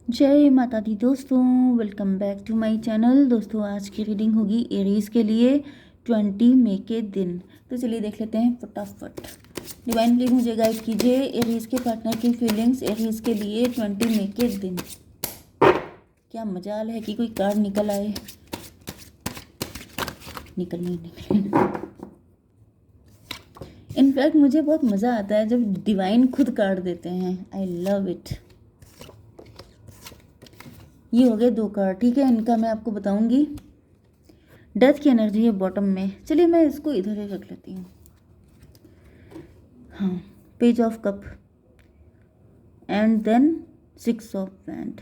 जय माता दी दोस्तों, welcome back to my channel. दोस्तों आज की रीडिंग होगी एरीज के लिए 20 मई के दिन। तो चलिए देख लेते हैं फटाफट। डिवाइन प्लीज मुझे गाइड कीजिए एरीज के पार्टनर की फीलिंग्स एरीज के लिए 20 मई के दिन। क्या मजाल है कि कोई कार्ड निकल आए। निकल नहीं निकल। इनफैक्ट मुझे बहुत मज़ा आता है जब डिवाइन खुद कार्ड देते हैं। I love it. ये हो गए 2 कार्ड, ठीक है। इनका मैं आपको बताऊंगी। डेथ की एनर्जी है बॉटम में। चलिए मैं इसको इधर ही रख लेती हूँ। हाँ, page of cup and then 6 of wand.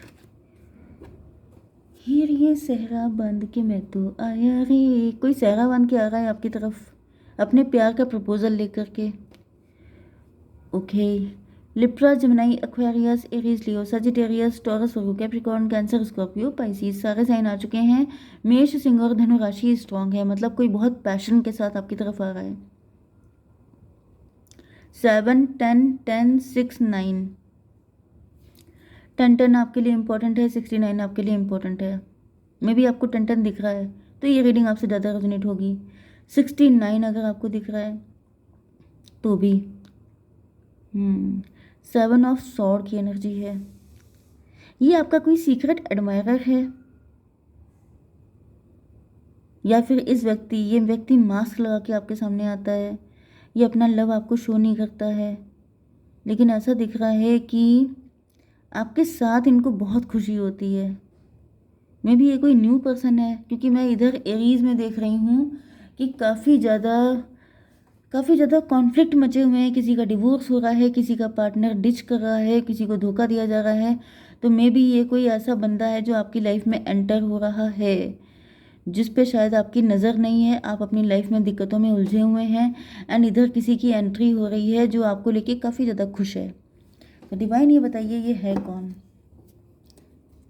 हीर ये सहरा बांध के मैं तो आया रे। कोई सहरा बांध के आ रहा है आपकी तरफ अपने प्यार का प्रपोजल लेकर के। Okay, Libra, Gemini, Aquarius, Aries, Leo, Sagittarius, Taurus, Virgo, Capricorn, Cancer, Scorpio, Pisces सारे साइन आ चुके हैं। मेष, सिंह और धनु राशि स्ट्रांग है, मतलब कोई बहुत पैशन के साथ आपकी तरफ आ रहा है। 7, 10, 10, 6, 9। 10 आपके लिए इंपॉर्टेंट है, 69 आपके लिए इंपॉर्टेंट है। मे भी आपको 10 दिख रहा है तो ये रीडिंग आपसे ज़्यादा रेजोनेट होगी। 69 अगर आपको दिख रहा है तो भी 7 ऑफ सॉर्ड की एनर्जी है। ये आपका कोई सीक्रेट एडमायरर है या फिर ये व्यक्ति मास्क लगा के आपके सामने आता है। ये अपना लव आपको शो नहीं करता है, लेकिन ऐसा दिख रहा है कि आपके साथ इनको बहुत खुशी होती है। मे भी ये कोई न्यू पर्सन है, क्योंकि मैं इधर एरीज में देख रही हूँ कि काफ़ी ज़्यादा कॉन्फ्लिक्ट मचे हुए हैं। किसी का डिवोर्स हो रहा है, किसी का पार्टनर डिच कर रहा है, किसी को धोखा दिया जा रहा है। तो मे बी ये कोई ऐसा बंदा है जो आपकी लाइफ में एंटर हो रहा है, जिस पे शायद आपकी नज़र नहीं है। आप अपनी लाइफ में दिक्कतों में उलझे हुए हैं एंड इधर किसी की एंट्री हो रही है जो आपको लेके काफ़ी ज़्यादा खुश है। तो डिवाइन ये बताइए ये है कौन।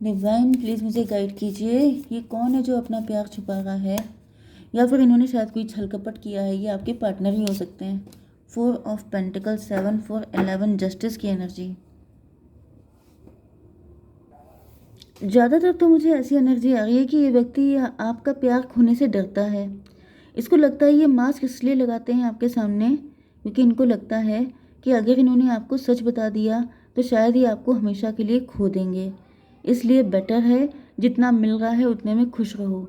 डिवाइन प्लीज़ मुझे गाइड कीजिए, ये कौन है जो अपना प्यार छुपा रहा है, या फिर इन्होंने शायद कोई छल कपट किया है। ये आपके पार्टनर ही हो सकते हैं। 4 ऑफ पेंटिकल, 7, 4, 11 जस्टिस की एनर्जी। ज़्यादातर तो मुझे ऐसी एनर्जी आ रही है कि ये व्यक्ति आपका प्यार खोने से डरता है। इसको लगता है ये मास्क इसलिए लगाते हैं आपके सामने क्योंकि इनको लगता है कि अगर इन्होंने आपको सच बता दिया तो शायद ये आपको हमेशा के लिए खो देंगे। इसलिए बेटर है जितना मिल रहा है उतने में खुश रहो।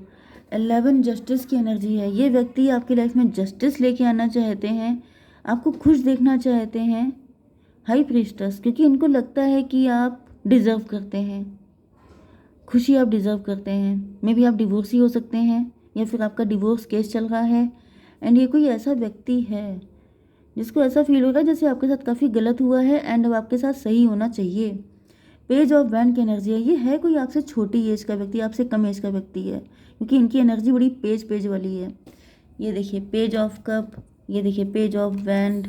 11 जस्टिस की एनर्जी है। ये व्यक्ति आपकी लाइफ में जस्टिस लेके आना चाहते हैं, आपको खुश देखना चाहते हैं। हाई प्रीस्टस, क्योंकि इनको लगता है कि आप डिज़र्व करते हैं, खुशी आप डिज़र्व करते हैं। मे भी आप डिवोर्सी हो सकते हैं या फिर आपका डिवोर्स केस चल रहा है एंड ये कोई ऐसा व्यक्ति है जिसको ऐसा फील होगा जैसे आपके साथ काफ़ी गलत हुआ है एंड अब आपके साथ सही होना चाहिए। पेज ऑफ वैंड की एनर्जी है। ये है कोई आपसे छोटी एज का व्यक्ति, आपसे कम एज का व्यक्ति है, क्योंकि इनकी एनर्जी बड़ी पेज पेज वाली है। ये देखिए पेज ऑफ कप, ये देखिए पेज ऑफ वैंड।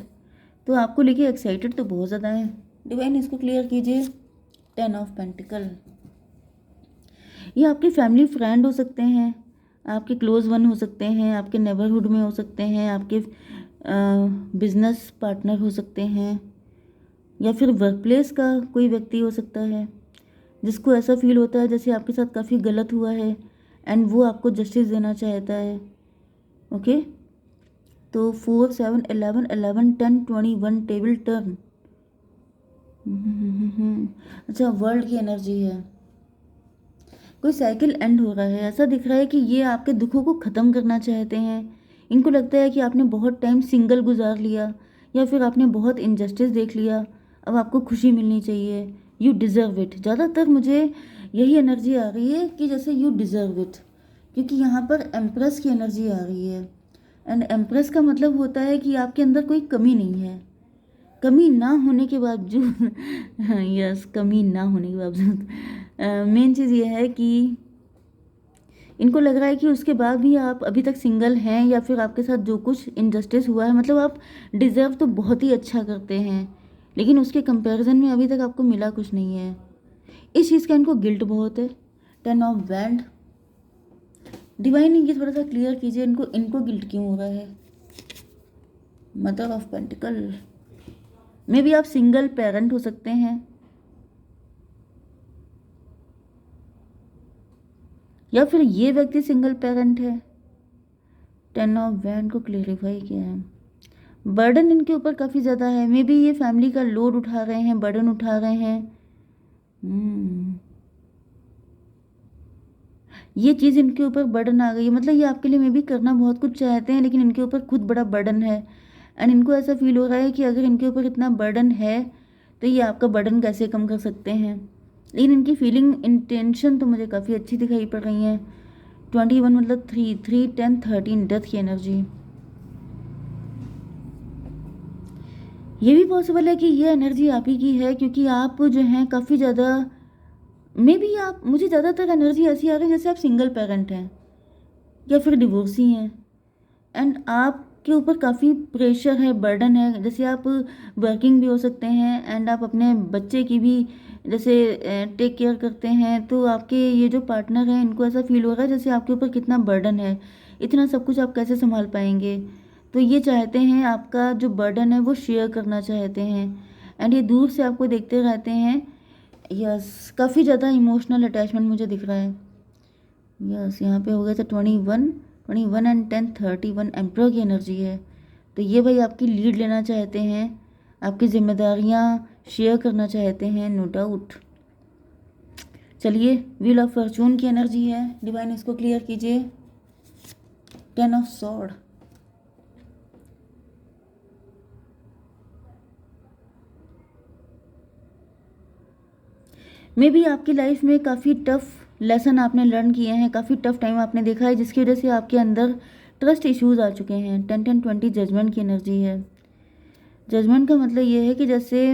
तो आपको लेके एक्साइटेड तो बहुत ज़्यादा है। डिवाइन इसको क्लियर कीजिए। 10 ऑफ पेंटिकल। ये आपके फैमिली फ्रेंड हो सकते हैं, आपके क्लोज वन हो सकते हैं, आपके नेबरहुड में हो सकते हैं, आपके बिजनेस पार्टनर हो सकते हैं, या फिर वर्क प्लेस का कोई व्यक्ति हो सकता है जिसको ऐसा फील होता है जैसे आपके साथ काफ़ी गलत हुआ है एंड वो आपको जस्टिस देना चाहता है। ओके, तो 4, 7, 11, 11, 10, 21 टेबल टर्न। अच्छा, वर्ल्ड की एनर्जी है। कोई साइकिल एंड हो रहा है। ऐसा दिख रहा है कि ये आपके दुखों को ख़त्म करना चाहते हैं। इनको लगता है कि आपने बहुत टाइम सिंगल गुजार लिया या फिर आपने बहुत इनजस्टिस देख लिया, अब आपको खुशी मिलनी चाहिए। You deserve it. ज़्यादातर मुझे यही एनर्जी आ रही है कि जैसे यू डिज़र्व इट, क्योंकि यहाँ पर एम्प्रेस की एनर्जी आ रही है एंड एम्प्रेस का मतलब होता है कि आपके अंदर कोई कमी नहीं है। कमी ना होने के बावजूद यस, कमी ना होने के बावजूद मेन चीज़ ये है कि इनको लग रहा है कि उसके बाद भी आप अभी तक सिंगल हैं या फिर आपके साथ जो कुछ इनजस्टिस हुआ है, मतलब आप डिज़र्व तो बहुत ही अच्छा करते हैं, लेकिन उसके कंपैरिजन में अभी तक आपको मिला कुछ नहीं है। इस चीज़ का इनको गिल्ट बहुत है। 10 ऑफ वैंड। डिवाइन ये थोड़ा सा क्लियर कीजिए, इनको इनको गिल्ट क्यों हो रहा है। Mother of pentacle. May be आप सिंगल पेरेंट हो सकते हैं। या फिर ये व्यक्ति सिंगल पेरेंट है। 10 ऑफ वैंड को क्लेरिफाई किया है। बर्डन इनके ऊपर काफ़ी ज़्यादा है, मे बी ये फैमिली का लोड उठा रहे हैं, बर्डन उठा रहे हैं। ये चीज़ इनके ऊपर बर्डन आ गई है, मतलब ये आपके लिए मे बी करना बहुत कुछ चाहते हैं, लेकिन इनके ऊपर खुद बड़ा बर्डन है। एंड इनको ऐसा फील हो रहा है कि अगर इनके ऊपर इतना बर्डन है तो ये आपका बर्डन कैसे कम कर सकते हैं। लेकिन इनकी फीलिंग इंटेंशन तो मुझे काफ़ी अच्छी दिखाई पड़ रही है। 21 मतलब 3 3 10 13 डेथ की एनर्जी। ये भी पॉसिबल है कि ये एनर्जी आप ही की है, क्योंकि आप जो हैं काफ़ी ज़्यादा, मे बी आप, मुझे ज़्यादातर एनर्जी ऐसी आ रही है जैसे आप सिंगल पेरेंट हैं या फिर डिवोर्सी हैं। एंड आपके ऊपर काफ़ी प्रेशर है, बर्डन है। जैसे आप वर्किंग भी हो सकते हैं एंड आप अपने बच्चे की भी जैसे टेक केयर करते हैं, तो आपके ये जो पार्टनर हैं इनको ऐसा फील हो रहा है जैसे आपके ऊपर कितना बर्डन है, इतना सब कुछ आप कैसे संभाल पाएंगे। तो ये चाहते हैं आपका जो बर्डन है वो शेयर करना चाहते हैं। एंड ये दूर से आपको देखते रहते हैं। यस, काफ़ी ज़्यादा इमोशनल अटैचमेंट मुझे दिख रहा है। यस, यहाँ पे हो गया था 21 एंड 10 31 एम्परर की एनर्जी है। तो ये भाई आपकी लीड लेना चाहते हैं, आपकी जिम्मेदारियाँ शेयर करना चाहते हैं, नो डाउट। चलिए, व्हील ऑफ फॉर्चून की एनर्जी है, डिवाइन इसको क्लियर कीजिए। 10 ऑफ सॉर्ड। मे बी आपकी लाइफ में काफ़ी टफ लेसन आपने लर्न किए हैं, काफ़ी टफ टाइम आपने देखा है, जिसकी वजह से आपके अंदर ट्रस्ट इश्यूज आ चुके हैं। 10 10 20 जजमेंट की एनर्जी है। जजमेंट का मतलब ये है कि जैसे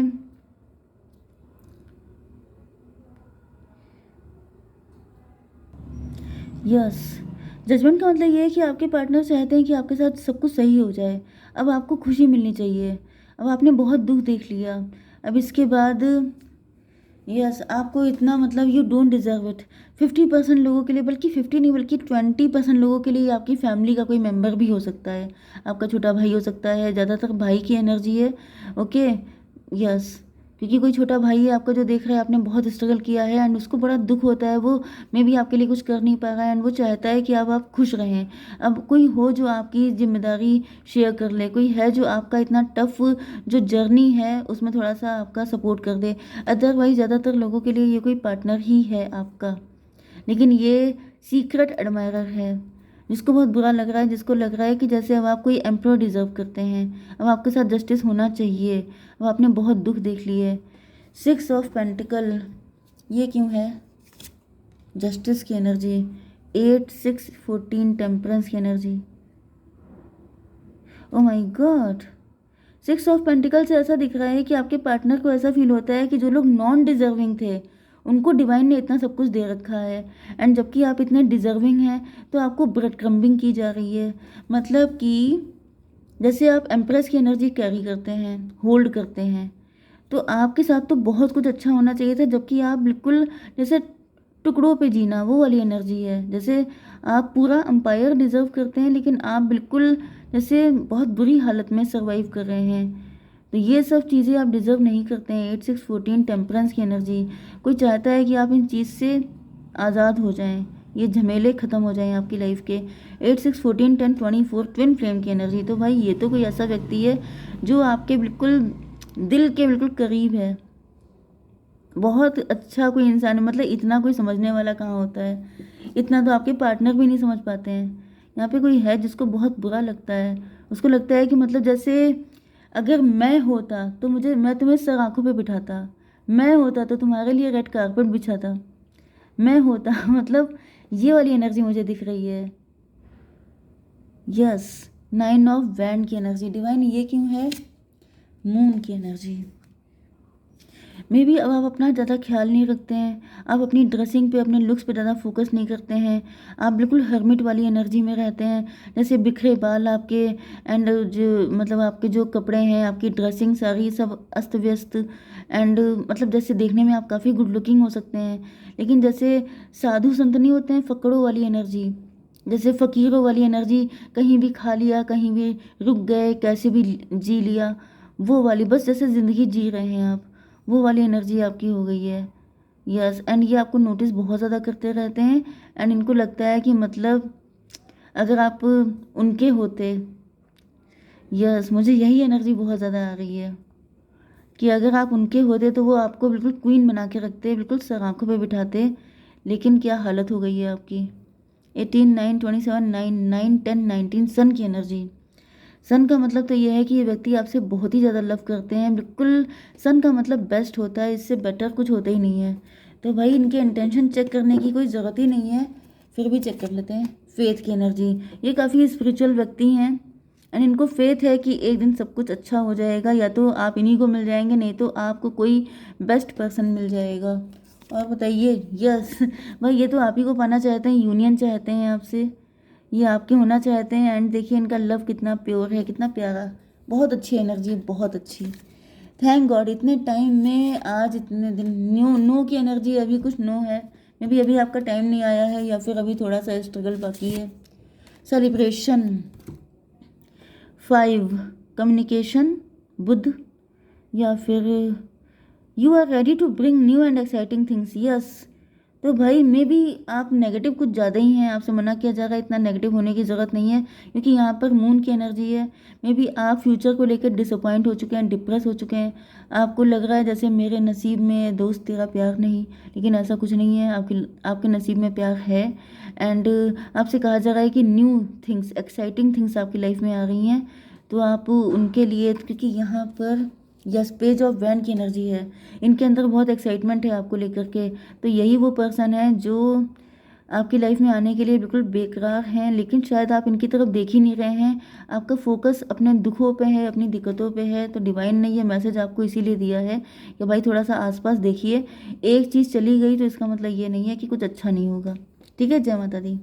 यस, जजमेंट का मतलब ये है कि आपके पार्टनर चाहते हैं कि आपके साथ सब कुछ सही हो जाए। अब आपको खुशी मिलनी चाहिए। अब आपने बहुत दुख देख लिया, अब इसके बाद यस आपको इतना, मतलब यू डोंट डिज़र्व इट। 50% लोगों के लिए, बल्कि 50 नहीं बल्कि 20% लोगों के लिए आपकी फैमिली का कोई मेंबर भी हो सकता है। आपका छोटा भाई हो सकता है, ज़्यादातर भाई की एनर्जी है। ओके, यस, क्योंकि कोई छोटा भाई है आपका जो देख रहा है, आपने बहुत स्ट्रगल किया है एंड उसको बड़ा दुख होता है, वो मे भी आपके लिए कुछ कर नहीं पा रहा है एंड वो चाहता है कि अब आप खुश रहें। अब कोई हो जो आपकी जिम्मेदारी शेयर कर ले, कोई है जो आपका इतना टफ जो जर्नी है उसमें थोड़ा सा आपका सपोर्ट कर दे। अदरवाइज ज़्यादातर लोगों के लिए ये कोई पार्टनर ही है आपका, लेकिन ये सीक्रेट एडमायरर है, जिसको बहुत बुरा लग रहा है, जिसको लग रहा है कि जैसे अब आप कोई एम्प्रर डिज़र्व करते हैं, अब आपके साथ जस्टिस होना चाहिए, अब आपने बहुत दुख देख लिए। 6 ऑफ पेंटिकल, ये क्यों है? जस्टिस की एनर्जी। 8 6 14 टेम्परेंस की energy. Oh my God, 6 of pentacle से ऐसा दिख रहा है कि आपके पार्टनर को ऐसा फील होता है कि जो लोग नॉन डिजर्विंग थे उनको डिवाइन ने इतना सब कुछ दे रखा है, एंड जबकि आप इतने डिजर्विंग हैं तो आपको ब्रेड क्रम्बिंग की जा रही है। मतलब कि जैसे आप एम्प्रेस की एनर्जी कैरी करते हैं, होल्ड करते हैं, तो आपके साथ तो बहुत कुछ अच्छा होना चाहिए था, जबकि आप बिल्कुल जैसे टुकड़ों पे जीना, वो वाली एनर्जी है। जैसे आप पूरा अंपायर डिजर्व करते हैं, लेकिन आप बिल्कुल जैसे बहुत बुरी हालत में सर्वाइव कर रहे हैं। तो ये सब चीज़ें आप डिजर्व नहीं करते हैं। 8 6 14 टेम्परेंस की एनर्जी। कोई चाहता है कि आप इन चीज़ से आज़ाद हो जाएं, ये झमेले ख़त्म हो जाएं आपकी लाइफ के। 8 6 14 10 24 ट्विन फ्लेम की एनर्जी। तो भाई ये तो कोई ऐसा व्यक्ति है जो आपके बिल्कुल दिल के बिल्कुल करीब है, बहुत अच्छा कोई इंसान है। मतलब इतना कोई समझने वाला कहाँ होता है, इतना तो आपके पार्टनर भी नहीं समझ पाते हैं। यहाँ पे कोई है जिसको बहुत बुरा लगता है, उसको लगता है कि मतलब जैसे अगर मैं होता तो मैं तुम्हें सर आंखों पे बिठाता, मैं होता तो तुम्हारे लिए रेड कारपेट बिछाता, मैं होता मतलब ये वाली एनर्जी मुझे दिख रही है। यस, 9 ऑफ वैंड की एनर्जी। डिवाइन ये क्यों है? मून की एनर्जी। मे बी अब आप अपना ज़्यादा ख्याल नहीं रखते हैं, आप अपनी ड्रेसिंग पे, अपने लुक्स पे ज़्यादा फोकस नहीं करते हैं, आप बिल्कुल हर्मिट वाली एनर्जी में रहते हैं। जैसे बिखरे बाल आपके, एंड जो मतलब आपके जो कपड़े हैं, आपकी ड्रेसिंग सारी सब अस्त व्यस्त, एंड मतलब जैसे देखने में आप काफ़ी गुड लुकिंग हो सकते हैं, लेकिन जैसे साधु संत नहीं होते हैं, फकड़ों वाली एनर्जी, जैसे फ़कीरों वाली एनर्जी, कहीं भी खा लिया, कहीं भी रुक गए, कैसे भी जी लिया, वो वाली, बस जैसे ज़िंदगी जी रहे हैं आप, वो वाली एनर्जी आपकी हो गई है। यस, एंड ये आपको नोटिस बहुत ज़्यादा करते रहते हैं एंड इनको लगता है कि मतलब अगर आप उनके होते, यस, मुझे यही एनर्जी बहुत ज़्यादा आ रही है कि अगर आप उनके होते तो वो आपको बिल्कुल क्वीन बना के रखते, बिल्कुल सर आँखों पे बिठाते। लेकिन क्या हालत हो गई है आपकी। 18 9 27 9 9 10 19 सन की एनर्जी। सन का मतलब तो ये है कि ये व्यक्ति आपसे बहुत ही ज़्यादा लव करते हैं, बिल्कुल। सन का मतलब बेस्ट होता है, इससे बेटर कुछ होता ही नहीं है। तो भाई इनके इंटेंशन चेक करने की कोई ज़रूरत ही नहीं है, फिर भी चेक कर लेते हैं। फेथ की एनर्जी, ये काफ़ी स्पिरिचुअल व्यक्ति हैं एंड इनको फेथ है कि एक दिन सब कुछ अच्छा हो जाएगा, या तो आप इन्हीं को मिल जाएंगे, नहीं तो आपको कोई बेस्ट पर्सन मिल जाएगा। और बताइए, यस भाई ये तो आप ही को पाना चाहते हैं, यूनियन चाहते हैं आपसे, ये आपके होना चाहते हैं एंड देखिए इनका लव कितना प्योर है, कितना प्यारा। बहुत अच्छी एनर्जी, बहुत अच्छी। थैंक गॉड इतने टाइम में, आज इतने दिन नो नो की एनर्जी, अभी कुछ नो है। मे बी अभी आपका टाइम नहीं आया है या फिर अभी थोड़ा सा स्ट्रगल बाकी है। सेलिब्रेशन। 5 कम्युनिकेशन, बुध, या फिर you are ready to bring new and exciting things, yes. तो भाई मे बी आप नेगेटिव कुछ ज़्यादा ही हैं, आपसे मना किया जा रहा है, इतना नेगेटिव होने की ज़रूरत नहीं है, क्योंकि यहाँ पर मून की एनर्जी है। मे बी आप फ्यूचर को लेकर डिसअपॉइंट हो चुके हैं, डिप्रेस हो चुके हैं। आपको लग रहा है जैसे मेरे नसीब में दोस्त तेरा प्यार नहीं, लेकिन ऐसा कुछ नहीं है, आपके आपके नसीब में प्यार है। एंड आपसे कहा जा रहा है कि न्यू थिंग्स, एक्साइटिंग थिंग्स आपकी लाइफ में आ रही हैं, तो आप उनके लिए, क्योंकि यहाँ पर यस पेज ऑफ वैंड की एनर्जी है, इनके अंदर बहुत एक्साइटमेंट है आपको लेकर के। तो यही वो पर्सन है जो आपकी लाइफ में आने के लिए बिल्कुल बेकरार हैं, लेकिन शायद आप इनकी तरफ देख ही नहीं रहे हैं। आपका फोकस अपने दुखों पे है, अपनी दिक्कतों पे है। तो डिवाइन ने ये मैसेज आपको इसीलिए दिया है कि भाई थोड़ा सा आसपास देखिए, एक चीज़ चली गई तो इसका मतलब ये नहीं है कि कुछ अच्छा नहीं होगा। ठीक है, जय माता दी।